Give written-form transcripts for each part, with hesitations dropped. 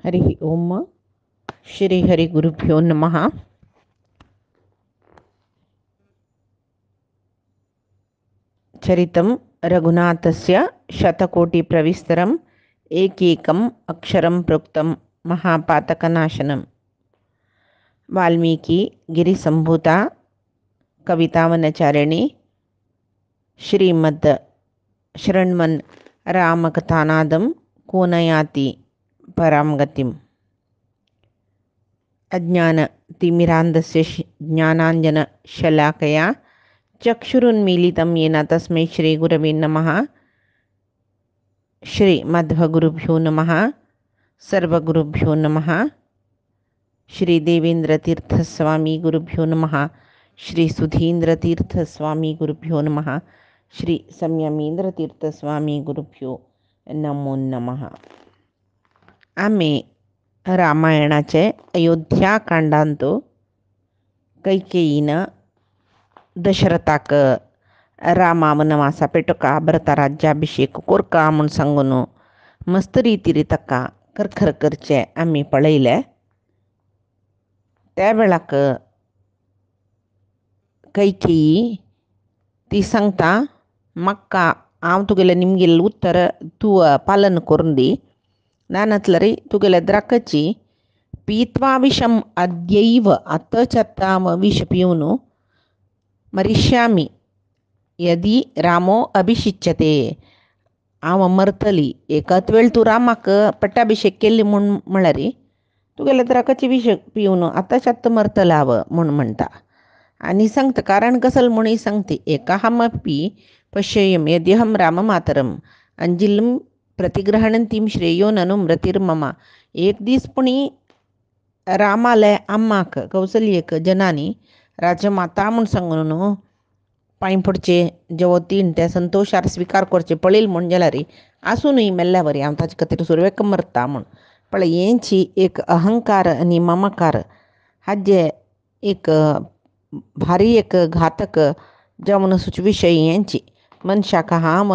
हरि ओम श्री हरि गुरुभ्यो नमः। चरितं रघुनाथस्य शतकोटिप्रविस्तरम् एकैकम् अक्षरं प्रोक्तं महापातकनाशनं। वाल्मीकि गिरिसम्भूता कवितावनचारिणी श्रीमद् शृण्वन् रामकथानादं को न याति परां गतिम्। अज्ञानतिमिरान्धस्य ज्ञानाञ्जनशलाकया चक्षुरुन्मीलितं येन तस्मै श्रीगुरवे नमः। श्रीमध्वगुरुभ्यो नमः। सर्वगुरुभ्यो नमः। श्रीदेवेन्द्रतीर्थस्वामी गुरुभ्यो नमः। श्रीसुधीन्द्रतीर्थस्वामी गुरुभ्यो नमः। श्रीसंयमेन्द्रतीर्थस्वामी गुरुभ्यो नमो नमः. आम्ही रामायणाचे अयोध्याकांडांतो कैकेयीनं दशरथाक रामा वनवासा पेटोका भरता राज्याभिषेक कोरका म्हूण सांगून मस्त रितीरी ताका खरखर करचे आम्ही पळयले. त्या वेळाक कैकेयी ती सांगता म्हाका हांव तुगेलें निमगेलें उत्तर तूं पालन करून दी. नानतलरी तुगेल्या द्राक्षी पीत्वा विषम अद्यैव आतां विष पिवन मरिष्यामि यदि रामो अभिषिच्यते. हांव मरतली एकाच वेळ तूं रामाक पट्टाभिषेक केल्ली म्हळ्यार तुगेल्या द्राक्षी विष पिवन आतां मरतलें हांव म्हणटा. आनी सांगता कारण कसलं म्हणून सांगते एकाहमपि पश्येयं यद्यहं राममातरम् अंजिल्यं प्रतिग्रहणंतीं श्रेयो ननु मृतिर्मम. एक दीस पुणी रामाले अम्माक कौसल्येक जनानी राजमाता म्हूण सांगून पांय पडचे जेवो तीन ते संतोशार स्विकार करचे पळयल म्हूण जाल्यार आसूनय मेल्ल्या वरी हांव ताचे खातीर सुरवेक मरता म्हूण. पण हेंची एक अहंकार आनी ममकार हाजे एक भारी एक घातक जावन वचूची विशय हेंची मनशाक हांव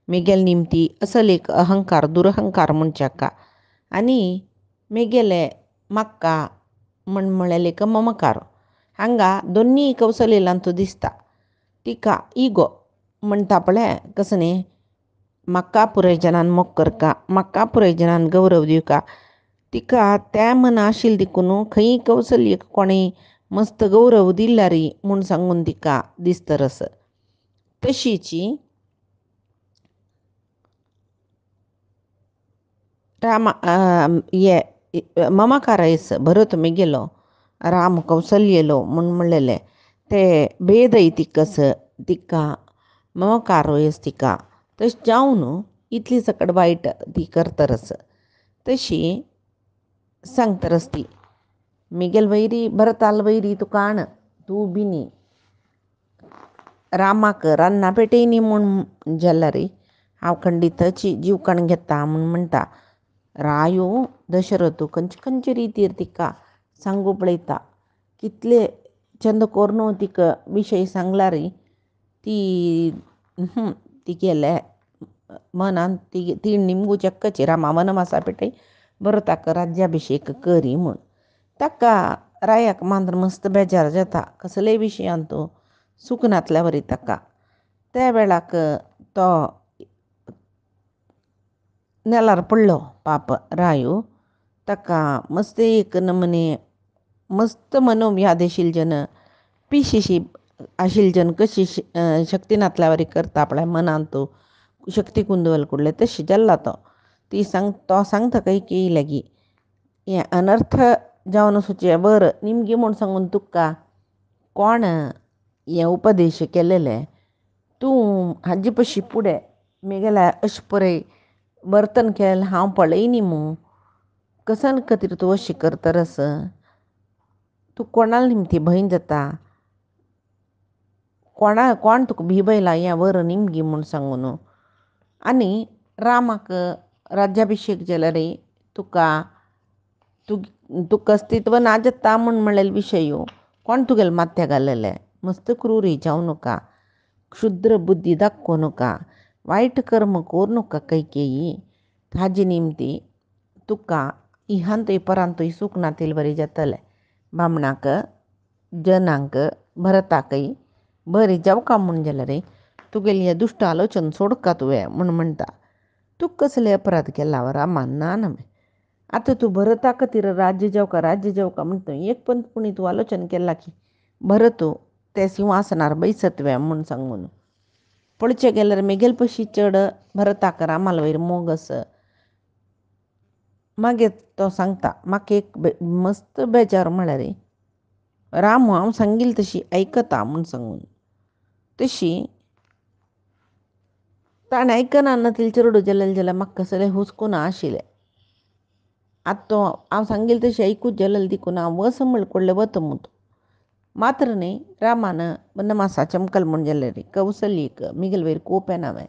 मेगेल निमती असल एक अहंकार दुरहंकार म्हणचे हाका आनी मेगेले म्हाका म्हळ्यार एक ममकार हांगा दोनी कौशल्यालांतू दिसता. तिका इगो म्हणटा पळय कसं न्ही म्हाका पुराय जनान मोग करका म्हाका पुराय जनान गौरव दिवका. तिका त्या मना आशिल्ली देखून खंय कौशल्यक कोणें मस्त गौरव दिल्यार म्हूण सांगून तिका दिसतरस. तशीची रामा ममकार येस भरत मेगेलो राम कौशल्यलो म्हूण म्हणलेले ते भेदय तिकस तिका ममकार येस तिका तशें जावन इतली सकट वायट ती करतरस. तशी सांगतरस ती मेगेल वैरी भरताल वैरी तुका आण तूं बिनी रामाक रान्ना पेटयनी म्हूण जाल्यार हांव खंडीताची जीव काण घेता म्हूण म्हणटा. रायो दशरथ खंयचे खंयचे रितीर तिका सांगू पळयता कितले चंद कोरून तिका विशय सांगल्यार ती गेले मनान ती निमगू चक्कची रामा वनवासा पेटय भरताक राज्याभिषेक करी म्हूण. ताका रायाक मात्र मस्त बेजार जाता कसलेय विशयांतू सुख नातल्या वरी ताका. त्या वेळाक तो नेलार पडलो पाप रायो. ताका मस्त एक नमने मस्त मनोव्याध आशिल्ल्यान पिशीशी आशिल्ल्यान कशी शक्ती नातल्या वरी करता आपल्या मनांत शक्ती कुंदवल कुडले तशी जाल्ला तो. तो सांगता कैकेयी लागी हें अनर्थ जावन वचूचे वर निमगी म्हूण सांगून तुका कोण हें उपदेश केलेले तूं हाजे पशी फुडें मेगेल्या अशें पळय वर्तन केलें हांव पळयनी मू कसन खातीर तूं अशी करतरस. तूं कोणाल निमती भंय जाता कोण तुका भिबयला हें वर निमगी म्हूण सांगून. आनी रामाक राज्याभिषेक जाल्यार तुका अस्तित्व ना जाता म्हूण म्हणलेले विशय कोण तुगेले माथ्या घाललेले. मस्त क्रूरी जावं नका क्षुद्र बुद्धी दाखोव नका वायट कर्म करूं नका कैकेयी. हाजे निमती तुका इहांतोय परांतोय सुख नातील बरी जातले. बामणाक जनांक भरताकय बरी जाव का म्हूण जाल्यार रे तुगेली हे दुश्ट आलोचन सोड का तुवें म्हूण म्हणटा. तू कसले अपराध केला व रामान ना नमे. आता तू भरता खातीर राज्य जाव का म्हणतो एक पंतपुणी तू आलोचन केला की भरतो ते सिंहासनार बैसतवे म्हूण सांगून. पळचे गेल्यार मेगेल पशी चड भरताक रामाल वयर मोग आस. मागीर तो सांगता म्हाका एक मस्त बेजार म्हळ्यार रे राम हांव सांगिल तशी आयकता म्हूण सांगून. तशी ताणें आयकना नातील चेडूं जाल्यार म्हाका कसलें हुस्कून आशिल्लें. आतां तो हांव सांगिल तशी ऐकूच जाल्यार देखून हांव वस म्हळ्ळें कोडलें वता मुतो. मात्र न्ही रामान वनवासा चमकल म्हूण जाल्यार कौसल्येक मिगेल वयर कोप येनावें.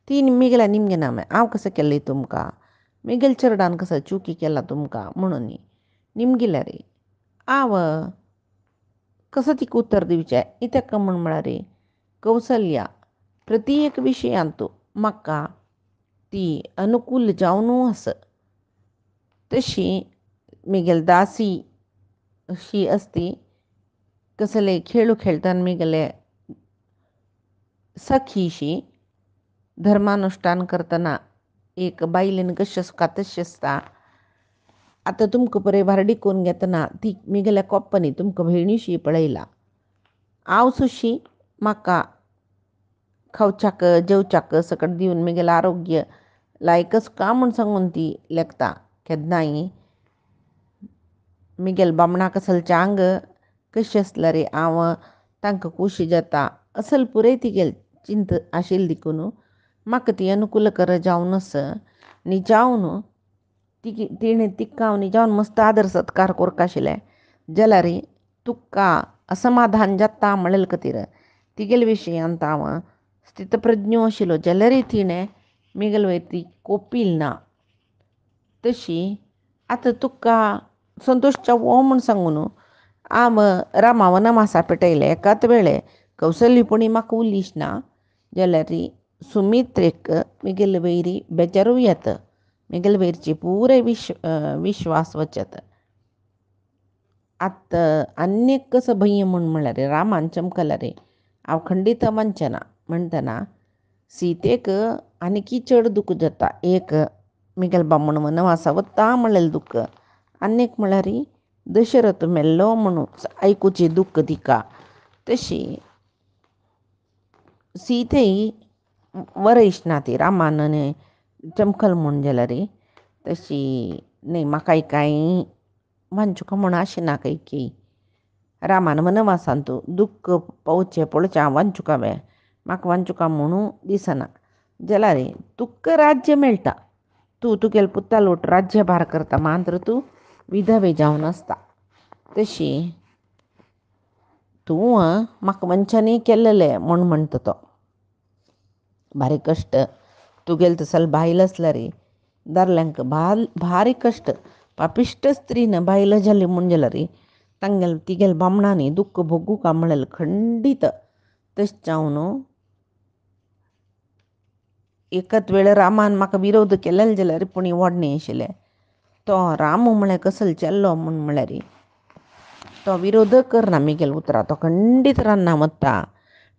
ती मिगेल्या निमगेनावें हांव कशें केलें तुमकां मिगेल चेडवान कसो चुकी केला तुमकां म्हणून न्ही निमगेल्या रे हांव कसो तिका उत्तर दिवचें इतका म्हूण म्हळ्यार रे कौसल्या प्रती एक विशयांत म्हाका ती अनुकूल जावनू आस. तशी मिगेल दासी अशी असती कसले खेळ खेळटाना मिगेले सखीशी धर्मानुश्ठान करतना एक बायलेन कशें आसता तशें आसता. आतां तुमकां बरें भारडी करून घेतना ती मिगेल्या कोप्पांनी तुमकां भयणीशी पळयला. हांव सुशी म्हाका खावच्याक जेवच्याक सकट दिवन मिगेलें आरोग्य लायकच का म्हूण सांगून ती लेखता. केन्नाय मिगेल बामणाक असलचें आंग कशें आसल्यार रे हांव तांकां खोशी जाता असल पुरय तिगेल चिंत आशिल्ली देखून म्हाका ती अनुकूल कर जावन आस न्ही जावन तिणें तिका हांव न्ही जावन मस्त आदर सत्कार करता आशिल्लें जाल्यार रे तुका असमाधान जाता म्हणले खातीर तिगेले विशयांत हांव स्थितप्रज्ञो आशिल्लो जाल्यारय तिणें मिगेल वयर ती कोपील ना. तशी आतां तुका संतोश जावो म्हूण सांगून हांव रामा वनवासा पेटयलें एकाच वेळे कौसल्यपुणी म्हाका उलीश ना जाल्यार री सुमित्रेक मिगेल वयरी बेजारूय येता. मिगेल वयरची पुराय विश्वास वचत. आतां आनीक कसो भंय म्हळ्यार रे रामान चमकला रे हांव खंडीत वांचना म्हणटना सीतेक आनीकी चड दूख जाता. एक मिगेल बामण वनवासा वता म्हणलें दूख आनीक म्हळ्यार री दशरथ मेल्लो म्हणून आयकुची दूख तिका. तशी सीतेय वर इश्ना ती रामान चमकल म्हूण जाल्यार रे तशी न्ही म्हाकाय कांय वांचुका म्हूण आशिना कैकी रामान वनवासांत दूख पावचें पळोवचें हांव वांचुकावें म्हाका वांचुका म्हणू दिसना. जाल्यार रे तुका राज्य मेळटा तूं तुगेले पुता लोट राज्यभार करता मात्र तूं विधवे जावन आसता. तशी तूं म्हाका वंचनय केल्लें म्हूण म्हणटा तो भारी कश्ट तुगेले तसल बायल आसल्यार रे दादल्यांक भारी कश्ट पापिश्ट स्त्रीन बायल जाली म्हूण जाल्यार रे तांगेल तिगेल बामणांनी दूख भोगू का म्हणलें खंडीत. तशें जावन एकच वेळ रामान म्हाका विरोध केलेलो जाल्यार पुणी व्हडणें आशिल्लें. तो राम म्हळें कसल चेल्लो म्हूण म्हळ्यार तो विरोध करना मिगेल उतरां तो खंडीत रान्ना वता.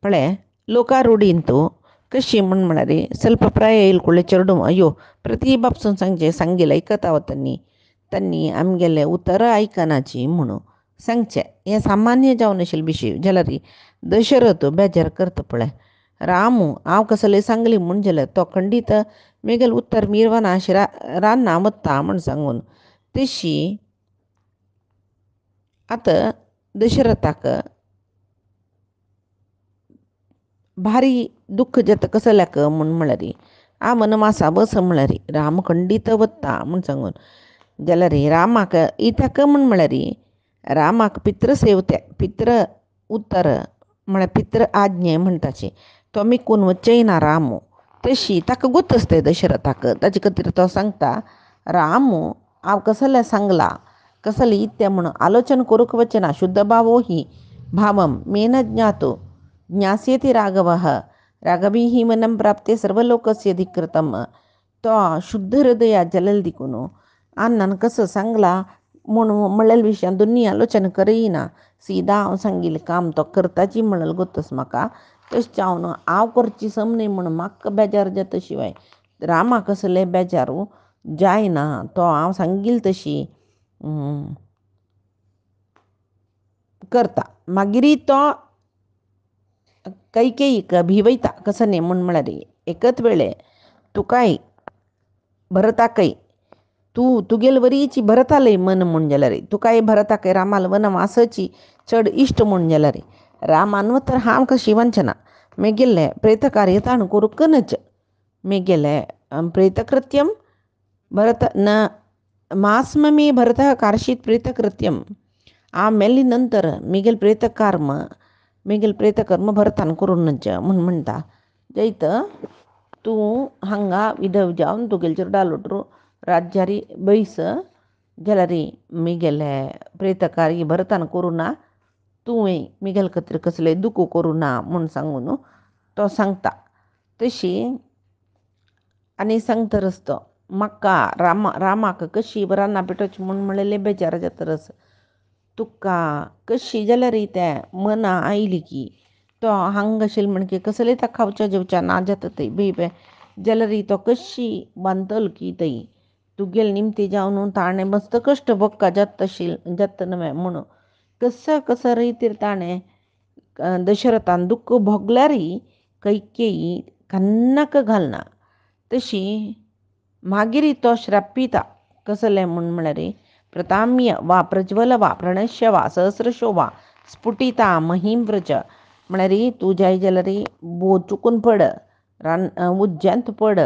पळय लोकारुडीन तूं कशी म्हूण म्हळ्यार ಸ್ವಲ್ಪ ಪ್ರಾಯ येयले कुडलें चेडूं अयो प्रती बाबसून सांगील आयकता वतनी त्यांनी आमगेलें उतर आयकनाची म्हणून सांगचें हें सामान्य जावन आशिल्लें विशय जाल्यार दशरथ बेजार करता. पळय रामू हांव कसलें सांगली म्हूण जाल्यार तो खंडीत मेगेल उत्तर मिरवना अशें रान्ना वता म्हूण सांगून. तशी आतां दशरथाक भारी दूख जाता कसल्याक म्हूण म्हळ्यार हांव वनवासा बस म्हळ्यार राम खंडीत वता म्हूण सांगून. जाल्यार रामाक इतका म्हूण म्हळ्यार रामाक पित्र उत्तर म्हळ्यार पित्र आज्ञे म्हणटाची तो मिकून वचय ना रामू. तशी ताका गोत आसता दशरथाक ताजे खातीर तो सांगता रामू हांव कसलें सांगलां कसलें इत्तें म्हणून आलोचन करूंक वचना शुद्ध भावो ही भावम मेन ज्ञातो ज्ञास्यति राघवः राघवीही मनं प्राप्ते सर्वलोकस्य धिकृतम. तो शुद्ध हृदया जाल्यार देखून अण्णान कसं सांगला म्हणून म्हणलेल्या विशयान दोनी आलोचना करिना सीधा हांव सांगिल काम तो करताची म्हणल गोतस म्हाका तशें हांव करची समनी म्हणून म्हाका बेजार जाता शिवाय रामा कसले बेजारू जायना तो हांव सांगिल तशी करता मागीर तो कैकेयीक भिवयता कसं न्ही म्हूण म्हळ्यार एकच वेळे तुकाय भरताकय तुगेल वरीची भरतालय मन म्हूण जाल्यार तुकाय भरताकय रामाल वनवासाची चड इश्ट म्हूण जाल्यार रामान तर हांव कशी वंचना मेगेले प्रेतकार्य ताणू करूकनच मेगेले प्रेतकृत्यम भरत न मास्ममी भरत कार्षित प्रेतकृत्यम आ मेल्ली नंतर मिगेल प्रेतकर्म भरतान करूनच म्हूण म्हणटा जैत तूं हांगा विधव जावन तुगेलचेर डालोटरू राज्यारी बैस जाल्यार मिगेले प्रेतकार्य भरतान करूं ना तुवें मिगेल खातीर कसलें दुखू करूं ना म्हूण सांगून तो सांगता तशी आनी सांगता रस्तो म्हाका रामाक कशी रानां पेटोवची म्हूण म्हणलेलें बेजार जाता रस तुका कशी जाल्यार तें मना आयली की तो हांगा आशिल्लो म्हणके कसलें त्या खावच्या जेवच्या ना जाता थंय बेबे जाल्यार तो कशी बांदतलो की थंय तुगेल निमती जावन ताणें मस्त कश्ट भोगता जाता न्हय म्हणून कसा रितीर ताणें दशरथान दुख्ख भोगल्यारय कैकेयी कन्नाक घालना तशी मागीर तो श्राप पिता कसलें म्हूण म्हळ्यार प्रताम्य वा प्रज्वल वा प्रणश्य वा सहस्रशो वा स्फुटिता महिम्व्रज म्हळ्यार तूं जाय जाल्यार चुकून पड उज्ज्यांत पड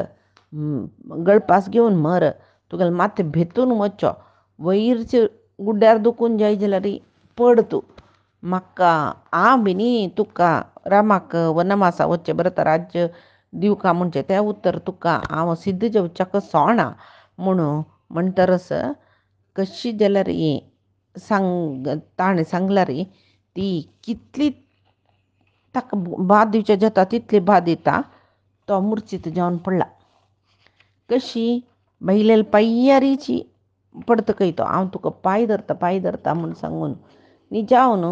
गळपास घेवन मर तुगेले माथ्या भेतून वच्चो वयरचे गुड्ड्यार दुखून जाय जाल्यार पड तूं म्हाका हांव बी न्ही तुका रामाक वनवासा वच्चें भरत राज्य दिवका म्हणचें तें उत्तर तुका हांव सिद्ध जेवच्याक सोना म्हणून म्हणटरस कशी जाल्यार ताणें सांगल्यार ती कितली ताका भात दिवचें जाता तितली भात दिता तो मुर्चित जावन पडला कशी बैलेल पाय्यारीची पडतकय तो हांव तुका पांय धरता म्हूण सांगून न्ही जावन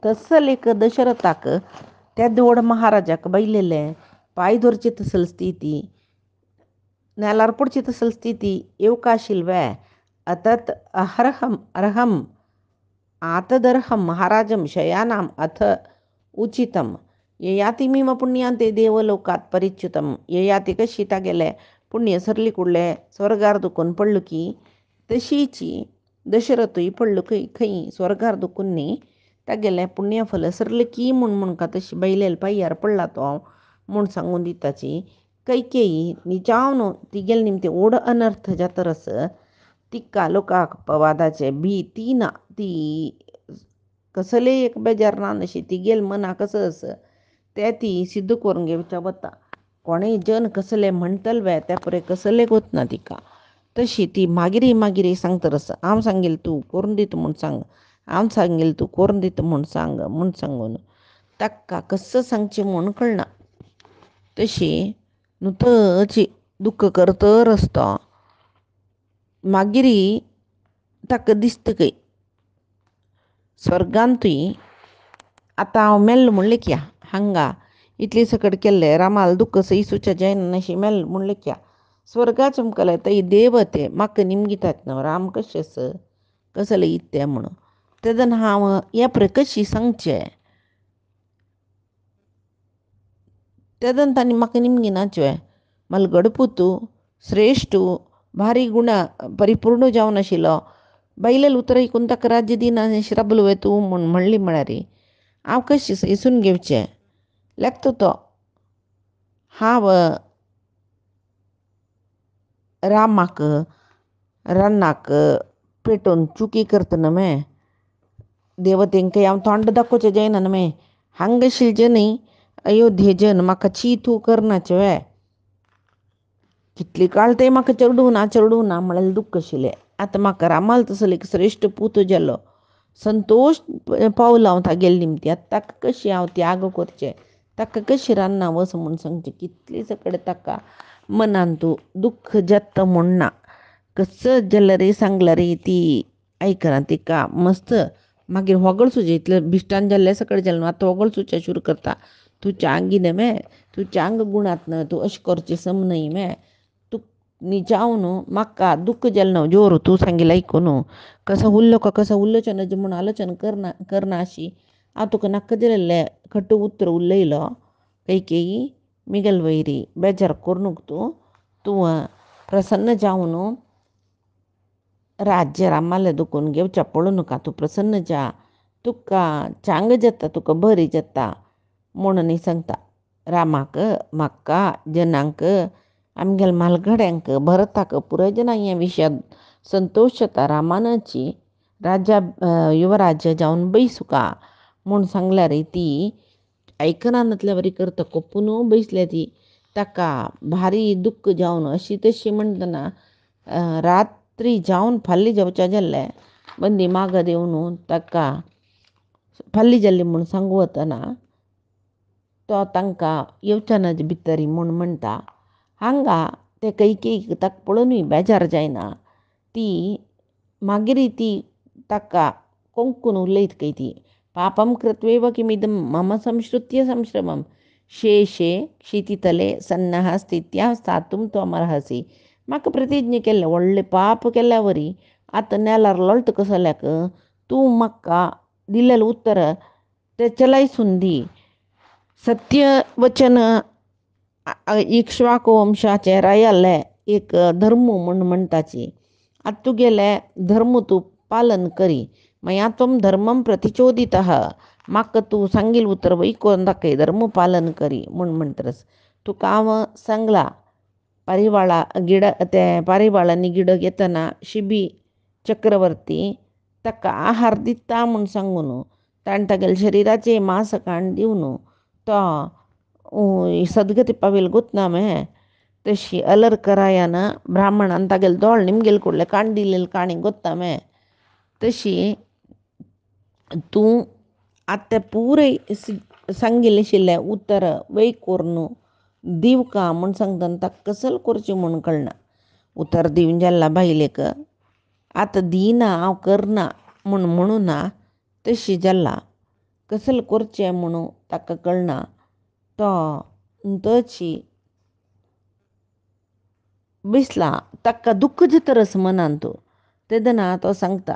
तसल एक दशरथाक त्या देवड महाराजाक बैलेले पांय धरची तसल स्थिती नेलार पडची तसल स्थिती येवका आशिल्वे अतत अर्हम आतदर्हम महाराजम शयानाम अथ उचितम ययाति मीम पुण्यांते देवलोकात परिच्युतम ययाति कशी तागेले पुण्य सरली कुडले स्वर्गार दुखून पडलो की तशीची दशरथूय पडलो खंय स्वर्गार दुखून न्ही तागेलें पुण्यफल सरलें की म्हूण तशी बैलेल पाय्यार पडला तो म्हूण सांगून दिताची कैकेयी न्ही तिगेल निमते ओड अनर्थ जाता रस तिका लोकाक पवादाचे भीती ना ती कसले एक बेजार ना अशी तिगेल मना कसं तें ती सिद्ध करून घेवच्या वता कोणेय जन कसले म्हणटल वे त्या परे कसले गोतना तिका तशी ती मागिरी सांगता रस हांव सांगेल तूं करून दिता म्हूण सांग हांव सांगेल तूं करून दिता म्हूण सांगून ताका कसं सांगचें म्हूण कळना तशी नुतची दुख्ख करतर आसता मागीर ताका दिसता स्वर्गांतूय आतां हांव मेल्लो म्हणलें क्या हांगा इतले सकट केल्ले रामाल दुख्ख सईसूच्या जायना नशी मेल्लो म्हणलें क्या स्वर्गाचें मुखार थंय देवते म्हाका निमगितात न्हय राम कशें कसलें इत्तें म्हणून तेदन हांव हे पळय कशी सांगचें तेदन तांणी म्हाका निमगिनाचें मलगडपुतू श्रेश्ठ भारी गुण परिपूर्ण जावन आशिल्लो बैलेल उतर ऐकून ताका राज्य दिना श्राबलो वे तूं म्हूण म्हणली म्हळ्यार हांव कशें सैसून घेवचें लागता तो हांव रामाक रानाक पेटोवन चुकी करता न्हय देवतेंकय हांव तोंड दाखोवचें जायना न्हय हांगा आशिल्ले न्ही अयोध्येजन म्हाका छी थू करनाचे वे कितली काळ ते म्हाका चरडूं ना म्हळ्यार दुख्ख आशिल्लें आतां म्हाका रामाल तसलो एक श्रेश्ठ पूत जालो संतोश पावलो हांव तागेले निमती आतां ताका कशी हांव त्याग करचें ताका कशी रान्ना वच म्हूण सांगचें कितली सकट ताका मनांत दुख्ख जाता म्हूण ना कसं जाल्यार रे सांगला रे ती आयकना तिका मस्त मागीर होगळ सुजे इतलें बिश्टान जाल्ले सकळ जालें न्हू आतां होगळ सुचे सुरू करता तूं च्याग गिने मे तूं च्याग गुणात न्हय तूं अशें करचें सम न्हय मे तूं नी जाव न्हू म्हाका दुख्ख जालें न्हू जोर तूं सांगिल्लें आयकू न्हू कसं उरलो का कसं उरलोचें न्हय म्हूण आलोचना करना अशी हांव तुका नाका दिलेलें खट्ट उतर उलयलो कैकेयी मिगेल वैरी बेजार करूं तूं तूं प्रसन्न जावं न्हू राज्य रामाले दुखून घेवच्या पळोवं नाका तूं प्रसन्न जा तुका चांग जाता तुका बरी जाता म्हणून सांगता रामाक म्हाका जनांक आमगेल मालगड्यांक भरताक पुराय जना हे विशयात संतोश जाता रामानाची राजा युवराज्य जावन बैसुका म्हूण सांगल्यार ती आयकना नातल्या वरी करता कोपून बैसल्या ती ताका भारी दुख्ख जावन अशी तशी म्हणटना रात्री जावन फाल्ली जावच्या जाल्ले बंदी माग देवन ताका फाल्ली जाल्ली म्हूण सांगू वतना तो तांकां येवचना भितरी म्हूण म्हणटा हांगा ते कैकेयीक ताका पळोवनूय बेजार जायना ती मागीर ती ताका कोंकून उलयत काय ती पापम कृत्वेव किमिदं मम संश्रुत्य संश्रमम शेषे क्षितितले सन्नः स्थित्या स्थातुं त्वमर्हसि म्हाका प्रतिज्ञा केल्लें व्हडलें पाप केल्या वरी आतां नेल्यार लोळटा कसल्याक तूं म्हाका दिलेलें उत्तर तें चलायसून दी सत्य वचन इक्ष्वाकू वंशाचे रायल्ले एक धर्म म्हूण म्हणटाची आतां तुगेले धर्म तूं पालन करी मया त्वं धर्मम प्रतिचोदितः म्हाका तूं सांगिल्लें उतर वैकोन दाखय धर्म पालन करी म्हूण म्हणटरस तुका हांव सांगला पारिवाळा गिड ते पारिवाळांनी गिड घेतना शिबी चक्रवर्ती ताका आहार दिता म्हूण सांगून ताणें तागेले शरिराचे मांस खाण दिवन तो सद्गती पावेल गुतनामे तशी अलर्करायान ब्राह्मणान तागेले दोळ निमगेल कुडले काण दिलेली काणी गोत्तामे तशी तूं आतां पुरय सांगिल्लें आशिल्लें उतर वैकोरून दिवका म्हूण सांगतना ताका कसल करचें म्हूण कळना उतर दिवन जाल्ला बायलेक आतां दिना हांव करना म्हूण म्हणूना तशी जाल्ला कसल करचें म्हणून ताका कळना तो तशी बिसला ताका दुख्ख जातरस मनान तूं तेदना तो सांगता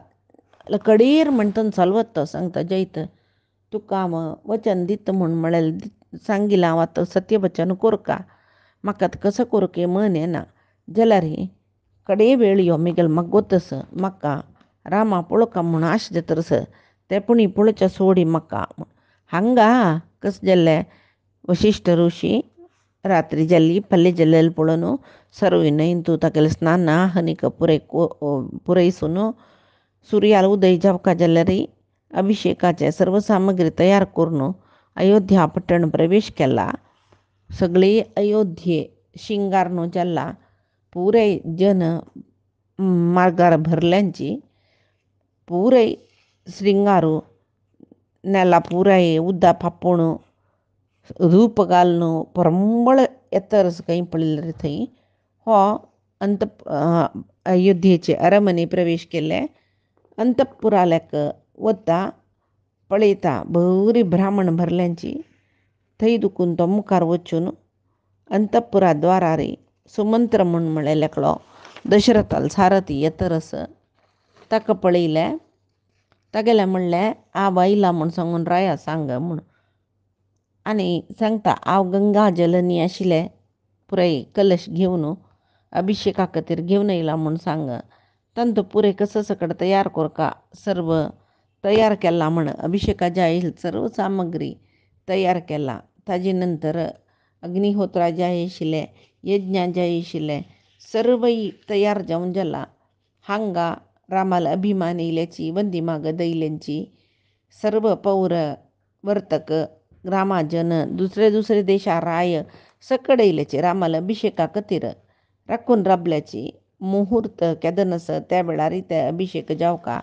कडेर म्हणटन चलवत तो सांगता जैत तुका हांव वचन दिता म्हूण म्हळें सांगिल्लें हांव आतां सत्य वचन कोरका म्हाका कसो कोरके मन येना जाल्यार कडे वेळ यो मिगेल म्हाका गोतस म्हाका रामा पळोवका म्हूण आश जातरस ते पुणी पळोवच्या सोडी म्हाका हांगा कस जाल्लें वशिश्ट ऋषी रात्री जाल्ली फाल्ली जाल्लेली पळोवन सर्विनयन तूं तागेलें स्नान आहनीक पुरयसून सुर्याल उदय जावका जाल्यार अभिशेकाचे सर्व सामग्री तयार करून अयोध्या पट्टण प्रवेश केला सगळी अयोध्ये शिंगार न्हू जाल्ला पुराय जन मार्गार भरल्यांची पुराय श्रिंगारू नेला पुराय उद्दा पापूण रूप घालून परंबळ येतरस खंय पळयल्यार थंय हो अयोध्येचे अरमने प्रवेश केले अंतपुराल्याक वता पळयता बरी ब्राह्मण भरल्यांची थंय दुखून तो मुखार वचून अंतपुरा द्वारार सुमंत्र म्हूण म्हळें लेकलो दशरथाल सारथी येतरस ताका पळयलें तागेलें म्हणलें हांव आयला म्हूण सांगून राया सांग म्हूण आनी सांगता हांव गंगा जलनी आशिल्लें पुराय कलश घेवन अभिशेका खातीर घेवन येयला म्हूण सांग तांतो पुरे कसो सकट तयार कोरका सर्व तयार केला म्हण अभिशेका जाय सर्व सामग्री तयार केला ताजे नंतर अग्निहोत्रा जाय आशिल्लें यज्ञा जाय आशिल्लें सर्वय तयार जावन जाला हांगा रामाला अभिमान येयल्याची वंदी माग दैल्यांची सर्व पौर वर्तक रामाजन दुसरे देशा राय सकड येयल्याची रामाला अभिशेका खातीर राखून राबल्याची मुहूर्त केदनस त्या वेळार ते अभिशेक जावका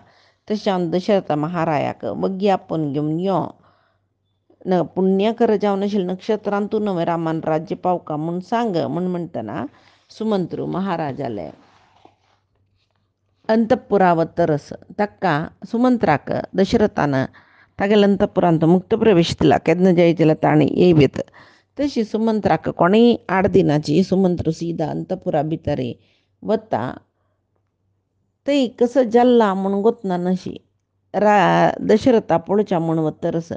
तशें दशरथ महारायाक वग्गी आपोवन घेवन यो पुण्यकर जावन आशिल्लें नक्षत्रांतून रामान राज्य पावका म्हूण सांग म्हूण म्हणटना सुमंत्रू महाराज जाले ಅಂತಃಪುರಾವತ್ತರಸ ತಕ್ಕ ಸುಮಂತ್ರಾಕ ದಶರಥಾನ तागेले अंतपुरांत मुक्त प्रवेश दिला केदन जयचेला ताणी येवेत तशी सुमंत्राक कोणी 8 दिनाची सुमंत्र सीधा अंतपुरा भितरे वत्ता ते कसं जल्ला म्हणून गोतना नशी रा दशरथा पुढच्या म्हणून वत्तरस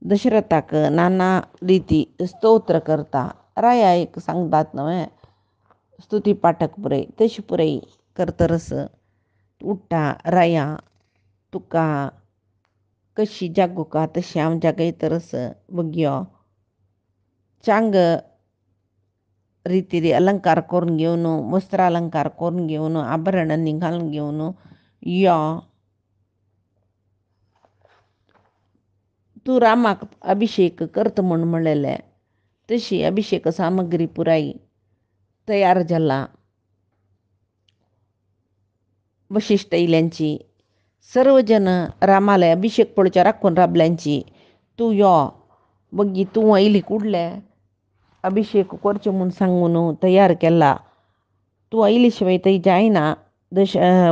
दशरथाक नाना रीती स्तोत्र करता राया एक सांगतात नव्हे स्तुती पाठक पुरे तशी पुरे करतरस उठा राया तुका कशी जागो का तशी आमच्या काही तरस बघ्यो चांग रीतीरी अलंकार करून घेऊन वस्त्र अलंकार करून घेऊन आभरणांनी घालून घेऊन यो तू रामाक अभिषेक करत म्हणून म्हणलेले तशी अभिषेक सामग्री पुराई तयार झाला वशिष्ठ इल्यांची सर्वजन रामाला अभिषेक पळच्या राखून राबल्यांची तू यो बघी तू आयली कुडले अभिषेक करचे म्हणून सांगून तयार केला तू आयली शिवाय तई जायना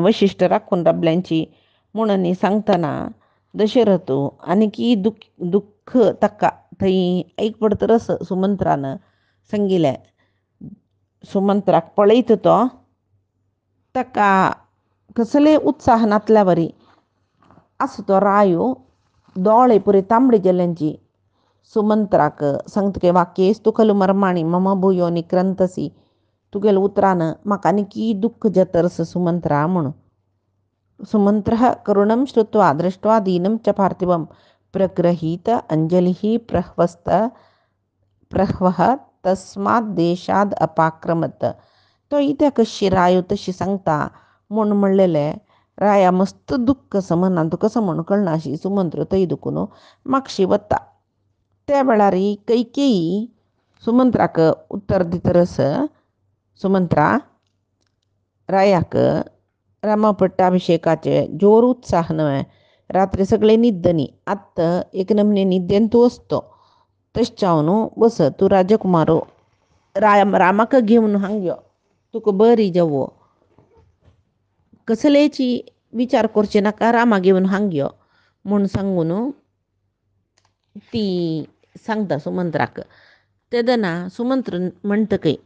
वशिष्ठ राखून राबल्यांची म्हणून सांगताना दशरथ आणि की दुःख तक्का थई ऐक पडतरस सुमंत्रानं सांगिले सुमंत्राक पळयत तो तक्का कसले उत्साह नातल्यावरी असं तो रायो दोळे पुरे तांबडे गेल्यांची सुमंत्राक सांगतके वाक्येस तू खलु मर्माणी मम भूयो निक्रंतसी तुगेल उतरानं म्हाका की दुःख जतरस सुमंत्रा म्हणून सुमंत्रः करुणं श्रुत्वा दृष्ट्वा दीनं च पार्थिवं प्रगृहीत अंजलिः प्रह्वः तस्मात् देशाद अपाक्रमत तो इत्या कशी रायो तशी सांगता म्हणून म्हणलेले राया मस्त दुःख समना तू कसं म्हणून कळनाशी सुमंत्र तई दुखून मागशी वत्ता त्या वेळारी कैकेयी सुमंत्राक उत्तर दितरस सुमंत्रा रायाक रामा पट्टाभिषेकाचे जोर उत्साह नव्हे रात्री सगळे निद्दनी आत्त एक नमने निद्देन तू असतो तश्चावनु बस तू राजकुमारो रामाक घेऊन हांग्यो तुका बरी जावो कसलेची विचार करचे नाका रामा घेऊन हांग्यो म्हणून सांगून ती सांगता सुमंत्राक तेदना सुमंत्र म्हणत काही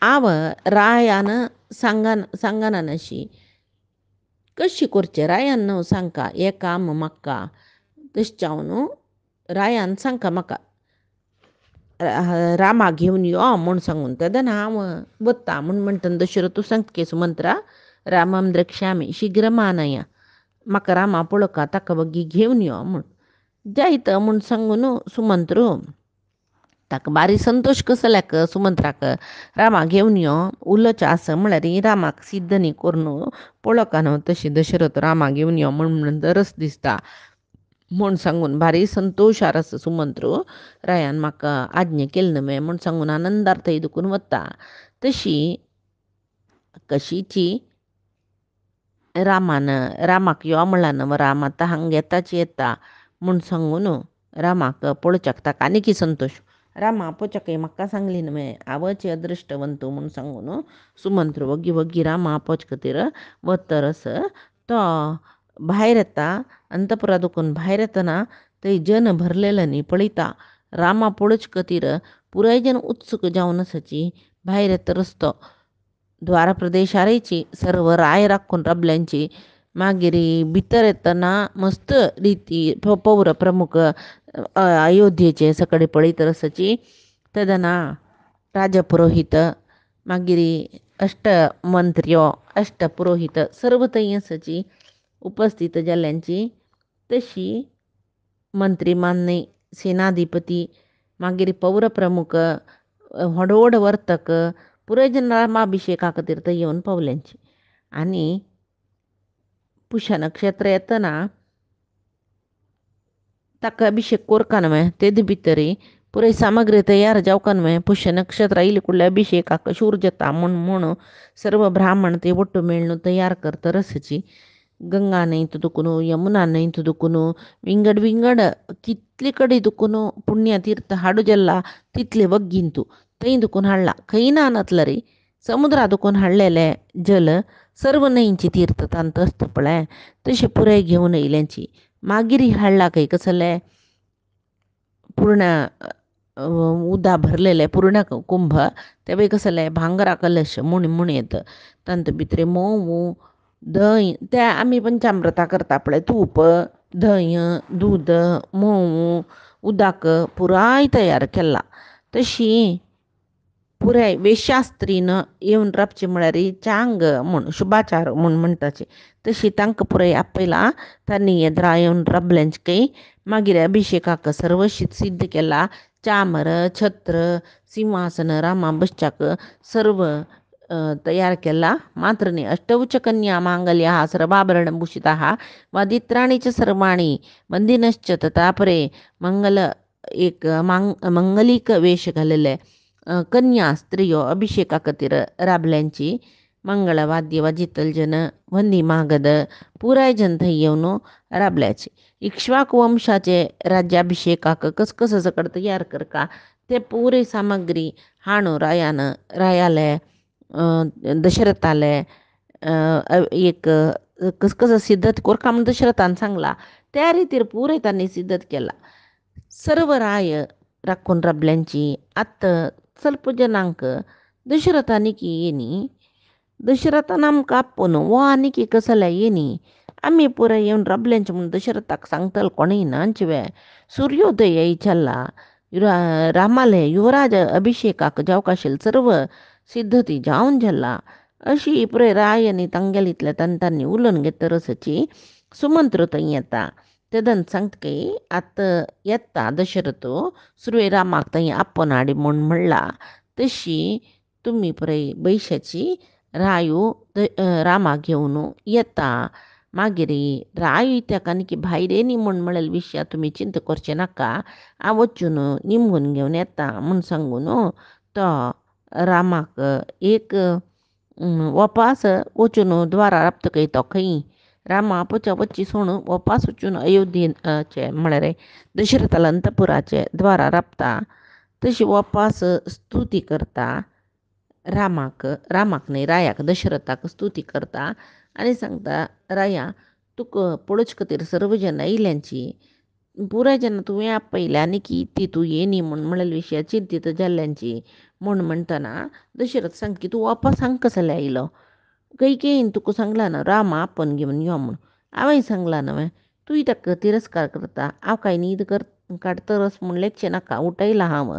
आव रायानं सांगाना नशी कशी करचे रायान सांगका हे काम म्हाका तश्चावनु रायान सांगका म्हाका रामा घेऊन यो म्हूण सांगून तेदना हांव वत्ता म्हूण म्हणटा दशरथ तूं सांगतके सुमंत्रा रामम द्रक्ष्यामी शीघ्र आनया म्हाका रामा पळोवका ताका बग्गी घेऊन यो म्हूण जायत म्हूण सांगून सुमंत्र ताका बारी संतोष कसल्याक सुमंत्राक रामा घेऊन यो उलोवचें आसा म्हळ्यार रामाक सिद्ध न्ही करून पळोवका न्हू तशी दशरथ रामा घेऊन यो म्हणून दरस दिसता म्हूण सांगून भारी संतोश आरस सुमंत्र रायान म्हाका आज्ञा केली न्हय म्हूण सांगून आनंदार थंय दुखून वता तशी कशीची रामाक यो म्हणला न्हय राम आतां हांगा येताच येता म्हूण सांगून रामाक पळोवच्याक ताका आनीक संतोष रामा आपोवच्याक म्हाका सांगली न्हय आवचे अदृश्टवंत म्हूण सांगून सुमंत्र वग्गी वग्गी रामा आपोवचे खातीर वतरस तो भायर येता अंतपुरा दुखून भायर येतना थंय जन भरलेलं न्ही पळयता रामा पळोवचे खातीर पुराय जन उत्सुक जावन आसाची भायर येतरच तो द्वार प्रदेशारेची सर्व राय राखून राबल्यांची मागीर भितर येतना मस्त रीती पौर प्रमुख अयोध्येचे सकडे पळयतरसाची तेदना राजपुरोहित मागीर अष्टमंत्र्यो अष्टपुरोहित सर्व थंय आसाची उपस्थित जाल्ल्यांची तशी मंत्री मान्य सेनाधिपती मागीर पौर प्रमुख व्हड वर्तक पुराय जन रामाभिषेका खातीर थंय येवन पावल्यांची आनी पुष्य नक्षत्र येतना ताका अभिषेक कोरका न्हय तेदे भितरी पुराय सामग्री तयार जावका न्हय पुष्य नक्षत्र आयले कुडले अभिषेकाक शूर जाता म्हूण सर्व ब्राह्मण ते ಒಟ್ಟು मेळून तयार करतरसची गंगा न्हंयत दुखून यमुना न्हंयत दुखून विंगड कितले कಡೆ दुखून पुण्य तीर्थ हाडू जल्ला तितले वग्गिंतू थंय दुखून हाडला खंय ना नतला रे समुद्रातून हाडलेले जल सर्व न्हंयची तीर्थ तांत असता पळय तशें पुराय घेवन येयल्यांची मागीर हाडला खंय कसले पूर्ण उदा भरलेले पूर्ण कुंभ ते कसले भांगरा कलश म्हूण येतं तांत भितर मोव दही ते आमी पंचामृता करता पळय तूप दही दूद मोव उदक पुराय तयार केला तशी पुराय वेशास्त्रीन येवन राबची म्हळ्यार चांग म्हूण शुभाचार म्हूण म्हणटाचे तशी तांकां पुराय आपयला तांणी येद्रा येवन राबल्यांची मागीर अभिषेकाक सर्व सिद्ध केला चामर छत्र सिंहासन रामा बसच्याक सर्व तयार केला मात्र न्ही अष्टौच कन्या मांगल्य हा सर्वाभरण भूषित हा वादित्राणी च सर्वाणी वंदिनश्च ततापरे मंगल एक मंगलिक वेश घालेले कन्या स्त्रियो अभिषेका खातीर राबल्यांची मंगळवाद्य वाजितल जन वंदी मागद पुराय जन थंय येवन राबल्याची इक्ष्वाकू वंशाचे राज्याभिषेकाक कसकस सकड तयार करका ते पुरे सामग्री हाणू रायाले दशरथाले एक कसकस सिद्धत कोरका म्हणून दशरथान सांगला त्या रितीर पुरे तांणी सिद्धत केला सर्व राय राखून राबल्यांची आत्त ಸ್ವಲ್ಪ जनांक दशरथानिकी येनी दशरथान आमकां आपोवन वो आनिकी कसल्या येनी आमी पुराय येवन राबल्यांचे म्हणून दशरथाक सांगतल कोणेय नांचवे सूर्योदय येयचल्ला रामाले युवराज अभिषेकाक जावकाशिल्ल सर्व सिद्धती जावन जाला अशी पुराय राय आनी तांगेलीतल्या तांतांनी उलोवन घेतरसची सुमंत्र थंय येता तेदन सांगतकी आत येता दशरथ सुरवे रामाक थंय आपोवन हाडी म्हूण म्हणला तशी तुमी पुराय बैशाची रायो रामाक घेवन येता मागीर राय तेका न्ही भायर येनी म्हूण म्हणलेले विशया तुमी चिंता करचे नाका हांव वचून निमगून घेवन येता म्हूण सांगून तो रामाक एक वपास वचून द्वारा राबतकय तो खंय रामा आपोवच्या वच्ची सोण वपास वचून अयोध्येचे म्हळ्यार दशरथाल अंतपुराचे द्वारा राबता तशी वपास स्तुती करता रामाक न्ही रायाक दशरथाक स्तुती करता आनी सांगता राया तुका पळोवचे खातीर सर्व जनां येयल्यांची पुराय जेन्ना तुवें आपयल्या आनी की ती तूं येनी म्हूण म्हणलेले विशया चिंतीत जाल्ल्यांची म्हूण म्हणटना दशरथ सांग की तूं वपासांक कसले आयलो कैकेयीन तुका सांगला ना रामा आपोवन घेवन यो म्हूण हांवें सांगलां न्हय तूंय ताका तिरस्कार करता हांव कांय न्हीद काडटरस म्हूण लेखचें नाका उठयलां हांव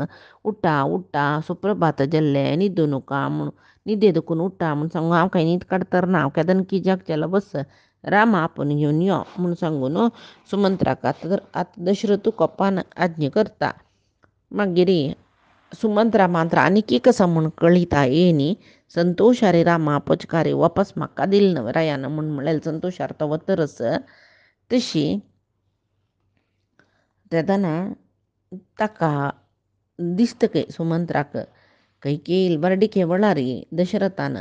उठा सुप्रभात जाल्लें न्हिदूं नका म्हूण न्हिदे देखून उठा म्हूण सांगून हांव कांय न्हीद काडटर ना हांव केदन की जागचेला बस रामा आपोवन घेवन यो म्हूण सांगून सुमंत्राक आतां दशरथ कोपान आज्ञा करता मागीर सुमंत्रा मात्र आनीक एक आसा म्हूण कळिता येनी संतोशारी रामा आपोचकारे वापस म्हाका दिल न्हय रायान म्हूण म्हणलें संतोशार तो वतरस तशी तेदना ताका दिसतकय सुमंत्राक कैकेयी बरडिके वळारी दशरथान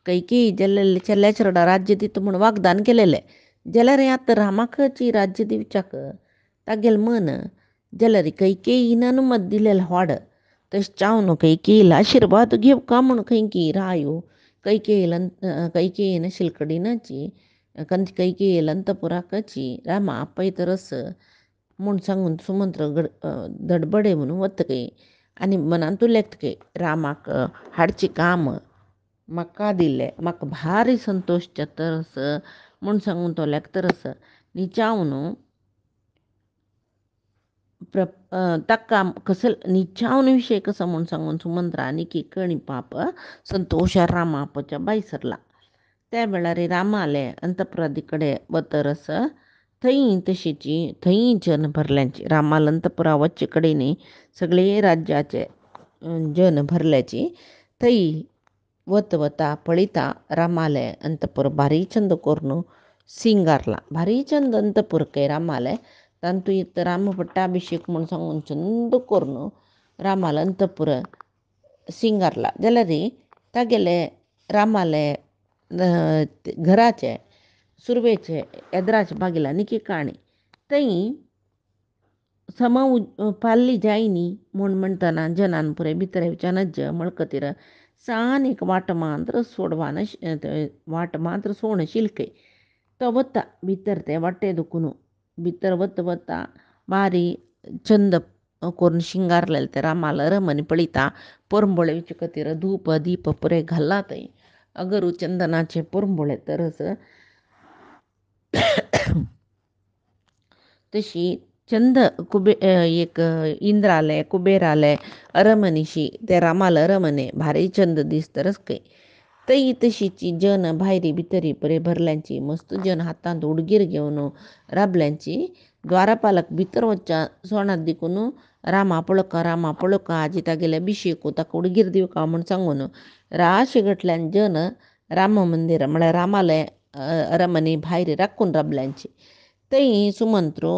कैकेयी जाल्ले चेल्ल्याचे रडा राज्य दिता म्हूण वाग्दान केलेलें जाल्यार आतां रामाकची राज्य दिवच्याक तागेलें मन जाल्यार कैकेयीन अनुमत दिलेलें व्हड तशें चावन कैकेयील आशिर्वाद घेवका म्हूण खंय की रायो कैकेयीन शिलकडीनाची कैकेयील अंतपुराकाची रामा आपयतरस म्हूण सांगून सुमंत्र धडबडे म्हणून वतकय आनी मनांत उलेखतकय रामाक हाडचें काम म्हाका दिलें म्हाका भारी संतोश जातरस म्हूण सांगून तो लेखतरस न्हिचावन ताका कसलो न्हिचावन विशय कसो म्हूण सांगून सुमंत्रा आनीक कणी पाप संतोशा रामा आपोवच्या बाय सरला त्या वेळार रामाले अंतपुरादी कडेन वतरस थंय तशीची थंय जन भरल्यांची रामाल अंतपुरा वच्चे कडेन सगळे राज्याचे जन भरल्याची थंय वता पळयता रामाले अंतपूर भारी चंद करून सिंगारला भारी चंद अंतपूर काय रामाले तांतूय राम पट्टाभिषेक म्हूण सांगून चंद करून रामाल अंतपूर सिंगारला जाल्यार तागेले रामाले घराचे सुरवेचे येद्राचे बागिला निकी काणी थंय पाल्ली जायनी म्हूण म्हणटना जनान पुराय भितर येवच्या नज मळकतीर ಸಾನ್ एक वाट मात्र सोडवानं वाट मात्र सोडणं शिल्के तो बत्ता भितर ते वाटे दुखून भितर बत्ता भारी चंद करून शिंगारलेलं ते रामाला रमणी पळिता पुरंबोळे विचकतीर धूप दीप पुरे घालातय अगरू चंदनाचे पुरंबोळे तरच तशी चंद एक इंद्र आले कुबेर आले अरमनीशी त्या रामाला अरमने भारी चंद दिसतरच काही तई तशीची जन भायरी भितरी परे भरल्यांची मस्त जन हातात उडगीर घेऊन राबल्यांची द्वारपालक भितर वच्चा सोनात दिकून रामा पळका आजिता गेल्या अभिषेक ताका उडगीर दिव का म्हणून सांगून राशी गटल्यान जन राम मंदिर म्हळ्यार रामालय अरमने भायरी राखून राबल्यांची तई सुमंत्रो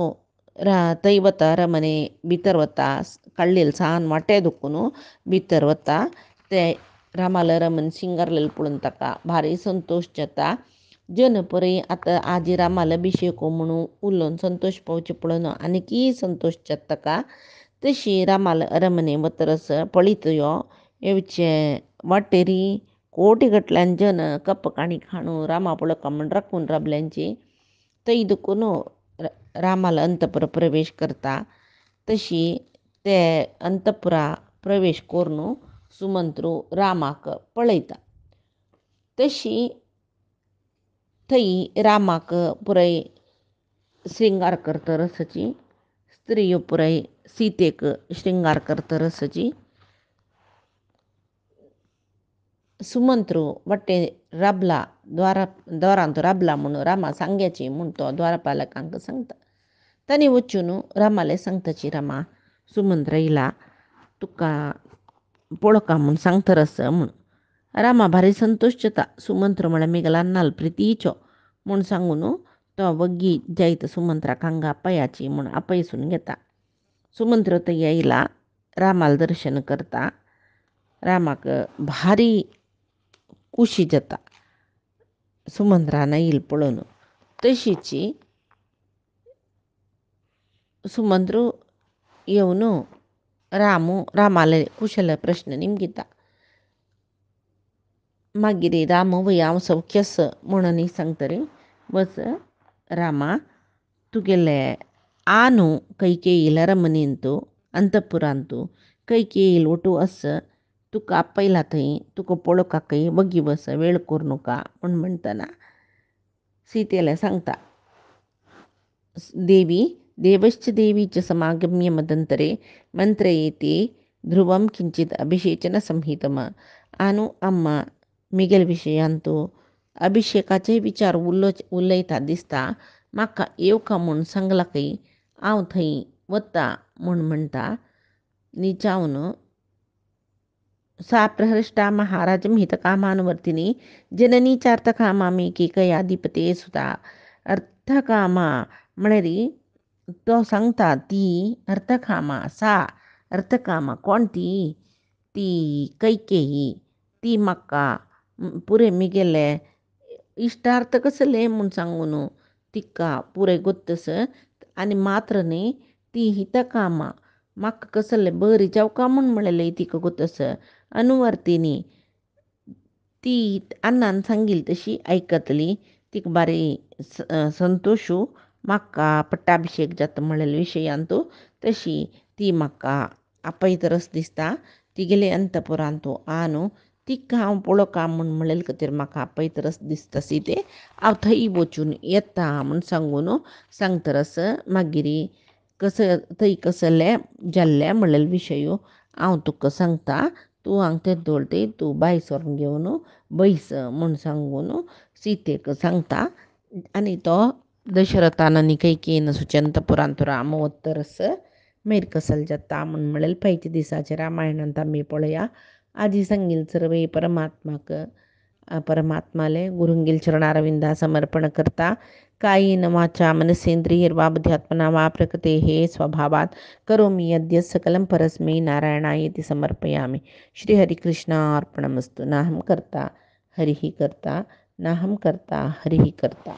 तई वता अरमने भितर वता काडलेलं सान वाटे दुखून भितर वता ते रामाला रमन सिंगारलेलं पळून ताका भारी संतोष जाता जन परी आतां आजी रामाला अभिषेक म्हणून उलोवन संतोष पावचे पळोवन आनीकय संतोष जाता ताका तशी रामाला अरमने वतरस पळीत यो येवचे वाटेरी कोटी गटल्यान जन कप काणी खाणू रामा पळका म्हण राखून राबल्यांची तई दुखून रामाला अंतपुर प्रवेश करता तशी ते अंतपुरा प्रवेश करून सुमंत्रू रामाक पळयता तशी थंय रामाक पुराय श्रृंगार करता रसची स्त्रियो पुराय सीतेक श्रृंगार करता रसची सुमंत्रू वाटे राबला द्वारांत राबला म्हणून रामा सांग्याची म्हूण तो द्वारपालकांक सांगता तांणी वचून रामाले सांगताची रामा सुमंत्र येयला तुका पळोवका म्हूण सांगता रस म्हूण रामा भारी संतोश जाता सुमंत्र म्हळ्यार मेघला नाल प्रितीचो म्हूण सांगून तो वग्गी जायत सुमंत्राक हांगा आपयाची म्हूण आपयसून घेता सुमंत्र थंय येयला रामाल दर्शन करता रामाक भारी खुशी जाता सुमंत्रान येईल पळोवन तशीची सुमंत्र येवन रामाले कुशल प्रश्न निमगिता मागीर राम वय हांव सौख्यस म्हणून सांगतरी बस रामा तुगेले आनू कैकेयील अरमनेंतू अंतपुरांतू कैकेयील वटू अस तुका आपयला थंय तुका पळोवपाकय वगी बस वेळ करूं नका म्हणटना सीतेला सांगता देवी देवश्च देवीच समागम्य मदंतरे मंत्रयेते ध्रुवम किंचित अभिषेचन संहितम आनू अम्मा मिगेल विशयांतू अभिषेकाचे विचार उलयता दिसता म्हाका येवका म्हूण सांगलाकय हांव थंय वता म्हूण म्हणटा न्ही सा प्रहृष्टा महाराज हितकामानुवर्तिनी जननी चार्थकामामी केकयाधिपते सुता अर्थकामा म्हळ्यार तो सांगता ती अर्थकामा सा अर्थकामा कोण ती कैकेयी ती म्हाका पुरे मिगेले इश्टार्थ कसले म्हूण सांगून तिका पुरे गोत्तस आनी मात्र न्ही ती हितकामा म्हाका कसले बरी जावका म्हूण म्हणलें तिका गोत्तस अनुवर्तिनी ती अन्नान सांगिल तशी आयकतली तिका बारी संतोशू म्हाका पट्टाभिषेक जाता म्हणलेल्या विशयांतू तशी ती म्हाका आपयतरस दिसता तिगेले अंतपुरांतू आनू तिका हांव पळोवका म्हूण म्हणलेले खातीर म्हाका आपयतरस दिसता सीते हांव थंय वचून येता म्हूण सांगून सांगतरस मागीर थंय कसले जाल्ले म्हणलेले विशयो हांव तुका सांगता तूं हांगा तें दवरते तूं बाय सोरून घेवन बैस म्हूण सांगून सीतेक सांगता आनी तो दशरथान आनी कैकेयीन सुचंतपुरांत राम वतरस मागीर कसल जाता म्हूण म्हणलेले पैचे दिसाचे रामायणांत आमी पळया आजी सांगील सर्वे परमात्माले गुरुंगील चरणारविंदा समर्पण करता कायेन वाचा मनसेंद्रियर्वा बुद्ध्यात्मना वा प्रकृते हे स्वभावात करोमि यद्यत् सकलं परस्मै नारायणायेति समर्पयामि श्रीहरिकृष्णार्पणमस्तु नाहं कर्ता हरिः कर्ता नाहं कर्ता हरिः कर्ता